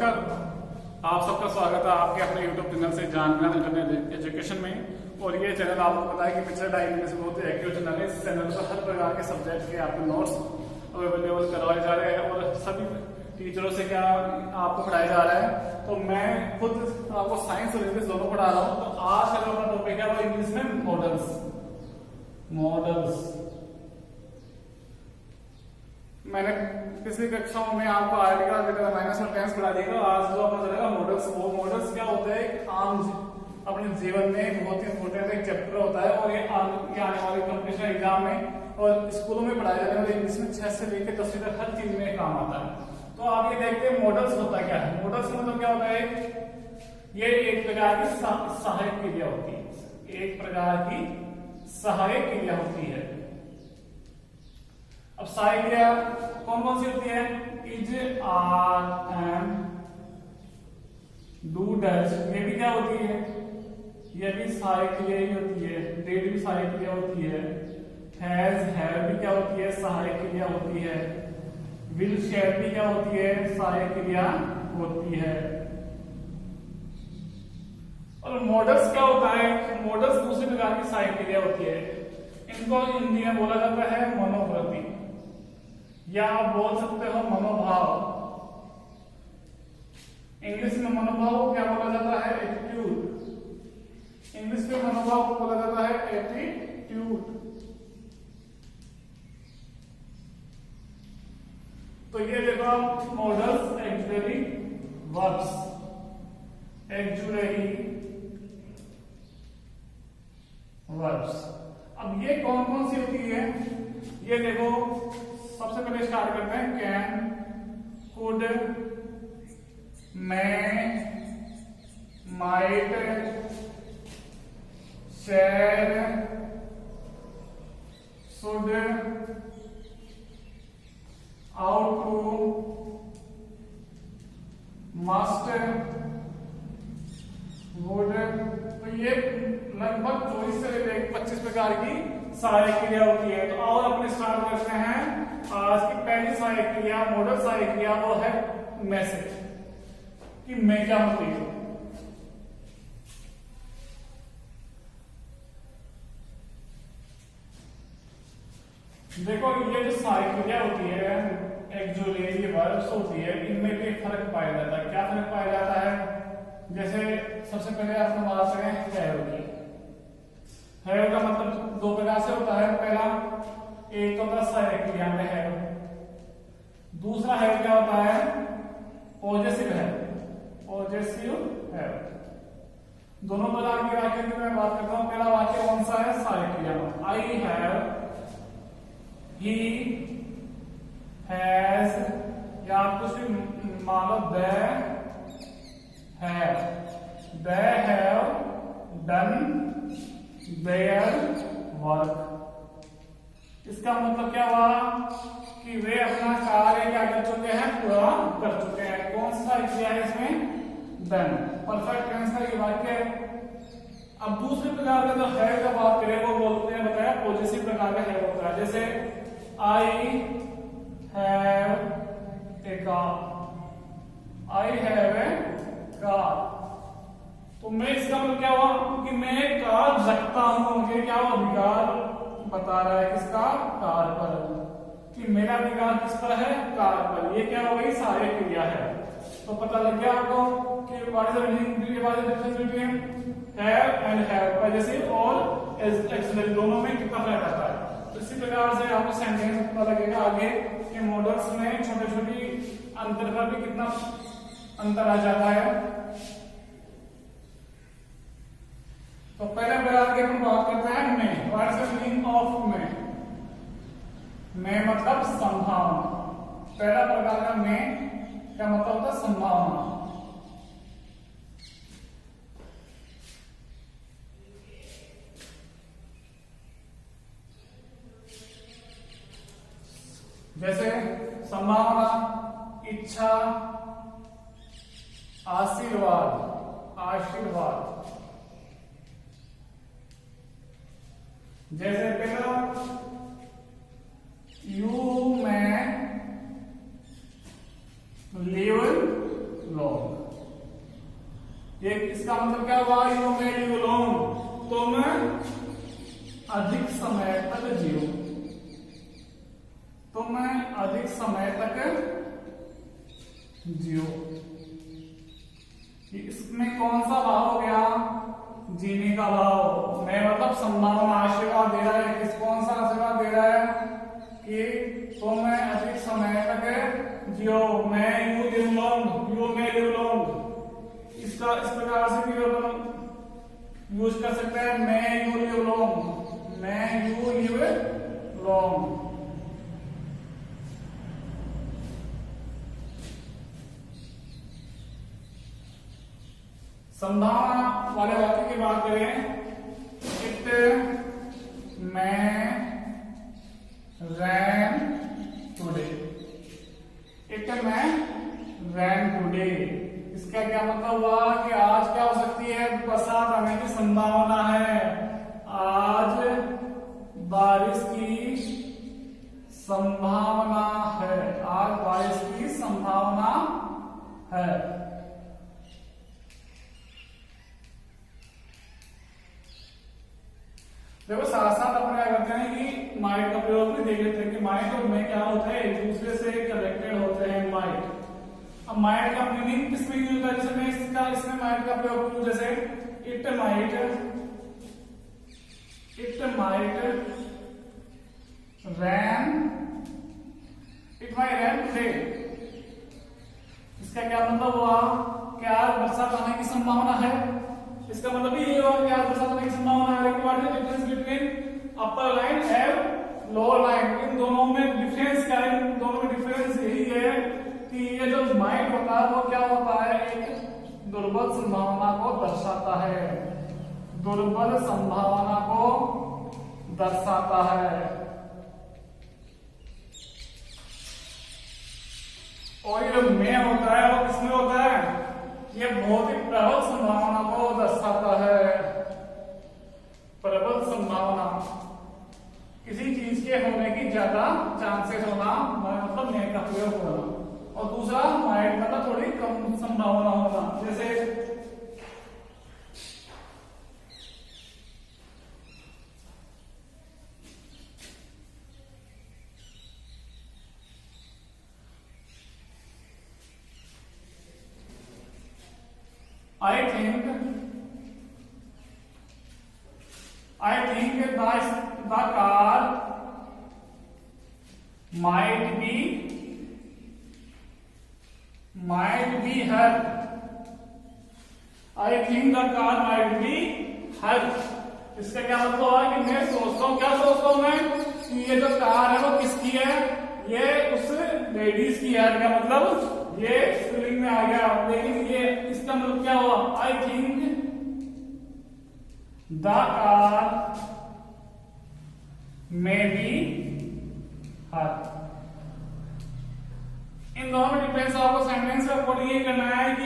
नमस्कार, आप सबका स्वागत है आपके अपने YouTube चैनल से जान ज्ञान इंटरनेट एजुकेशन में। और ये चैनल आपको पता है कि पिछले 2.5 महीने से बहुत ही एक्टिव चैनल है। इस चैनल पर हर प्रकार के सब्जेक्ट के आपको नोट्स अवेलेबल करवाए जा रहे हैं और सभी टीचरों से क्या आपको पढ़ाया जा रहा है। तो मैं खुद आपको साइंस और इंग्लिश दोनों पढ़ा रहा हूँ। तो आज का जो अपना टॉपिक है वो इंग्लिश में मॉडल्स। मैंने पिछली कक्षाओं में आपको आर्टिकल माइनस और टेंस पढ़ा दिया। आज जो अपना चलेगा मॉडल्स। वो मॉडल्स क्या होता है, आम अपने जीवन में बहुत ही इंपॉर्टेंट एक चैप्टर होता है और ये आने वाले कॉम्पिटिशन एग्जाम में और स्कूलों में पढ़ाया जाने वाले इंग्लिश में 6 से लेकर 10 तक हर चीज में काम आता है। तो आप ये देखते हैं मॉडल्स होता क्या है। मॉडल्स मतलब क्या होता है, ये एक प्रकार की सहायक क्रिया होती है। एक प्रकार की सहायक क्रिया होती है। अब सहायक क्रिया कौन कौन सी होती है? Is, are, am, do, does, ये भी क्या होती है? ये भी सहायक क्रिया ही होती है। डिड भी सहायक क्रिया होती है। हैज, हैव भी क्या होती है? सहायक क्रिया होती है। विल, शैल भी क्या होती है? सहायक क्रिया होती है। और मॉडल्स क्या होता है? मॉडल्स दूसरे प्रकार की सहायक क्रिया होती है। इनको हिंदी में बोला जाता है मनोवृत्ति, या आप बोल सकते हो मनोभाव। इंग्लिश में मनोभाव को क्या बोला जाता है? एटीट्यूड। इंग्लिश में मनोभाव को बोला जाता है एटीट्यूड। तो ये देखो models auxiliary verbs, auxiliary verbs. अब ये कौन कौन सी होती है? ये देखो, सबसे पहले स्टार्ट करते हैं can, could, may, might, shall, should, ought to, must, would. तो ये लगभग 24 से लेकर 25 प्रकार की सहायक क्रिया होती है। तो और अपने स्टार्ट करते हैं आज की पहली सहायक क्रिया, मॉडल सहायक क्रिया, वो है मैसेज, कि मैं क्या होती है। देखो ये जो सहायक क्रिया होती है, एक्जुलरी वर्ब्स होती है, इनमें भी फर्क पाया जाता है। क्या फर्क पाया जाता है? जैसे सबसे पहले आप बात करें हैव की। हैव का मतलब दो प्रकार से होता है। पहला एक तो होता है सहायक क्रिया में हैव, दूसरा हैव क्या होता है? Possessive have. Possessive have. दोनों प्रकार के वाक्य की मैं बात करता हूं। पहला वाक्य कौन सा है? सहायक क्रिया में। आई हैव, ही हैज, या आप कुछ भी मान लो, they have done their work. इसका मतलब क्या हुआ कि वे अपना कार्य क्या कर चुके हैं? पूरा कर चुके हैं। कौन सा क्रिया है इसमें? डन। परफेक्ट टेंस का ये वाक्य है। अब दूसरे प्रकार का जो है का बात करें, वो बोलते हैं, बताया पॉजिटिव प्रकार का है होता है। जैसे I have a car, I have a car. तो मैं इसका मतलब क्या हुआ कि मैं कार रखता हूं। मुझे क्या हुआ? अधिकार बता रहा है किसका? कार पर, कि मेरा अधिकार किस पर है? कार पर। ये क्या हो गई? सहायक क्रिया है। तो पता लग गया आपको कि what is the difference between have and have, possessive और एक्जुलरी, दोनों में कितना फर्क आता है। तो इसी प्रकार से आपको सेंटेंस पता लगेगा आगे कि मॉडल्स में छोटे छोटी अंतर का भी कितना अंतर आ जाता है। तो पहले प्रकार की हम बात करते हैं मैं। What is the meaning of मैं? मैं मतलब संभावना। पहला प्रकार का मैं क्या मतलब होता है? संभावना। जैसे संभावना, इच्छा, आशीर्वाद, आशीर्वाद। जैसे पहला यू मैं लिव लो, ये इसका मतलब क्या हुआ, यू मे लिव लॉन्ग, तुम अधिक समय तक जियो, तुम अधिक समय तक जियो। इसमें कौन सा भाव हो गया, जीने का भाव। मैं मतलब संभावना, आशीर्वाद दे रहा है, किस कौन सा आशीर्वाद दे रहा है कि तुम अधिक समय तक जियो, मैं you live long, you may live long. इसका इस प्रकार से भी अपन यूज कर सकते हैं, मैं यू लिव लॉन्ग, मैं यू लिव लॉन्ग। संभावना वाले वाक्य की बात करें, इट मैं रैन टुडे, इट मैं रैन टुडे। इसका क्या मतलब हुआ कि आज क्या हो सकती है, बरसात आने की संभावना है, आज बारिश की संभावना है, आज बारिश की संभावना है। देखो साथ साथ अपन क्या करते हैं कि माइट का प्रयोग भी देख लेते हैं कि माइट और मैं क्या होता है, एक दूसरे से कनेक्टेड होते हैं माइट। अब माइट का मीनिंग किसमें यूज होता है, जैसे मैं इसमें माइट का प्रयोग करूं, जैसे it might rain, it might rain today. इसका क्या मतलब हुआ कि आज बरसात आने की संभावना है। इसका मतलब ये हुआ कि आज बरसात होने की संभावना है। लेकिन what is the difference between upper line and lower line, इन दोनों में डिफरेंस क्या है, इन दोनों में डिफरेंस यही है कि ये जो माइट होता है वो क्या होता है, एक दुर्बल संभावना को दर्शाता है, दुर्बल संभावना को दर्शाता है। और ये जो मैं होता है वो किसमें होता है, ये बहुत ही प्रबल संभावना को दर्शाता है। प्रबल संभावना, किसी चीज के होने की ज्यादा चांसेस होना, मतलब मैं का प्रयोग होना। और दूसरा माइट मतलब थोड़ी कम संभावना होना, जैसे I think the car might be hurt. I think the car might be hurt. इसका क्या मतलब हुआ कि मैं सोचता हूँ, क्या सोचता हूँ मैं कि ये जो कार है वो किसकी है, ये उस लेडीज की है। क्या मतलब ये स्पेलिंग में आ गया, लेकिन ये इसका मतलब क्या हुआ, I think the car may be her. इन दोनों डिफरेंस आपको सेंटेंस में आपको ये करना है कि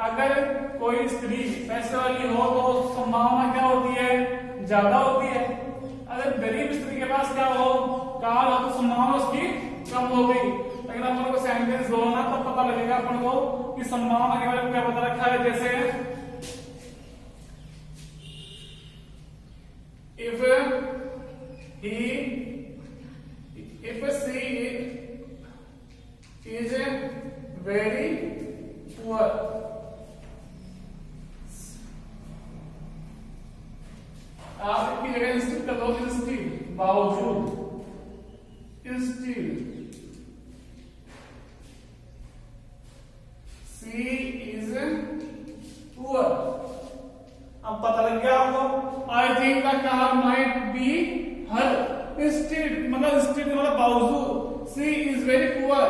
अगर कोई स्त्री पैसे वाली हो तो संभावना क्या होती है, ज्यादा होती है। अगर गरीब स्त्री के पास क्या हो, कार हो, तो संभावना उसकी कम हो गई। लेकिन अपन को सेंटेंस जोड़ना तो पता लगेगा अपन को कि संभावना के बारे में क्या पता रखा है। जैसे if she is very poor, आप इसकी जगह इंस्टीट्यूट कर लो, इंस्टीट्यूट बावजूद, इंस्टीट्यूट she is poor। अब पता लग गया आपको। आई think the car might be her, institute मतलब बावजूद, सी इज वेरी पुअर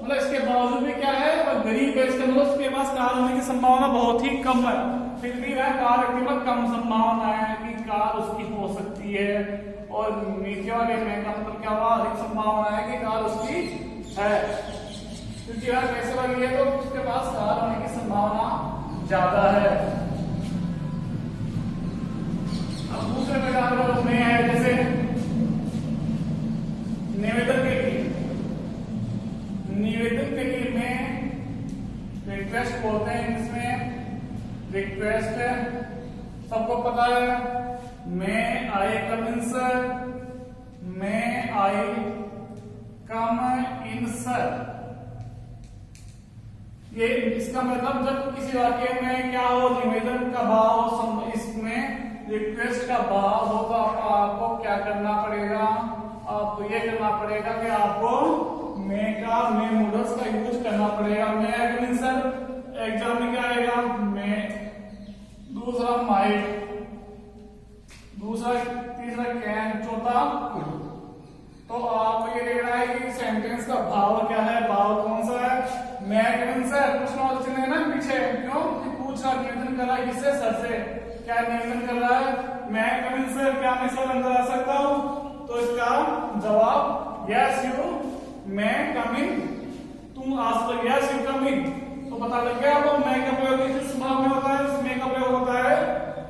मतलब इसके बावजूद भी क्या है, वह गरीब है, इसके मतलब उसके पास कार होने की संभावना बहुत ही कम है। फिर भी वह कार की मतलब कम संभावना है कि कार उसकी हो सकती है। और नीचे वाले में का मतलब क्या हुआ, अधिक संभावना है कि कार उसकी है, क्योंकि वह पैसे वाली है तो उसके पास कार होने की संभावना ज्यादा है। अब दूसरे प्रकार का में है, जैसे निवेदन के लिए में रिक्वेस्ट बोलते हैं, इसमें रिक्वेस्ट है, सबको पता है। मे आई कम इन सर, मे आई कम इन सर। ये इसका मतलब जब किसी वाक्य में क्या हो, निवेदन का भाव हो, इसमें रिक्वेस्ट का भाव हो, तो आपको क्या करना पड़ेगा, आपको ये करना पड़ेगा कि आपको मे मोडस का यूज करना पड़ेगा। मे आई कम इन सर एग्जाम में क्या आएगा, मे, दूसरा माइट, दूसरा, तीसरा कैन, चौथा कुड। तो आपको ये देखना है कि सेंटेंस का भाव क्या है, भाव कौन सा है। मैं कम सर, प्रश्न वाला चिन्ह है ना पीछे, क्यों कि पूछ रहा, निवेदन कर रहा है किससे, सर से। क्या निवेदन कर रहा है, मैं कम सर, क्या मैं सर अंदर आ सकता हूं, तो इसका जवाब यस यू मैं कम इन, तुम आ सकते, यस यू कम इन। तो पता लग गया आपको मैं का प्रयोग किस भाव में होता है, इसमें का प्रयोग होता है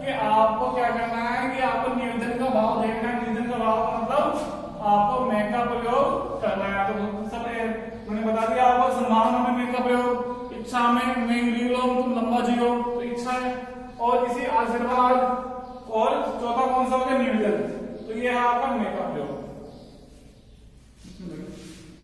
कि आपको क्या करना है कि आपको निवेदन का भाव देखना है। निवेदन का भाव का मतलब आपको मैं का प्रयोग करना है। तो सब मैंने बता दिया आपको, संभावना में मैं का प्रयोग, इच्छा में मैं लो तुम लंबा जियो, तो इच्छा है, और इसी आशीर्वाद, और चौथा कौन सा हो गया, निवेदन। तो ये है आपका मैं का प्रयोग।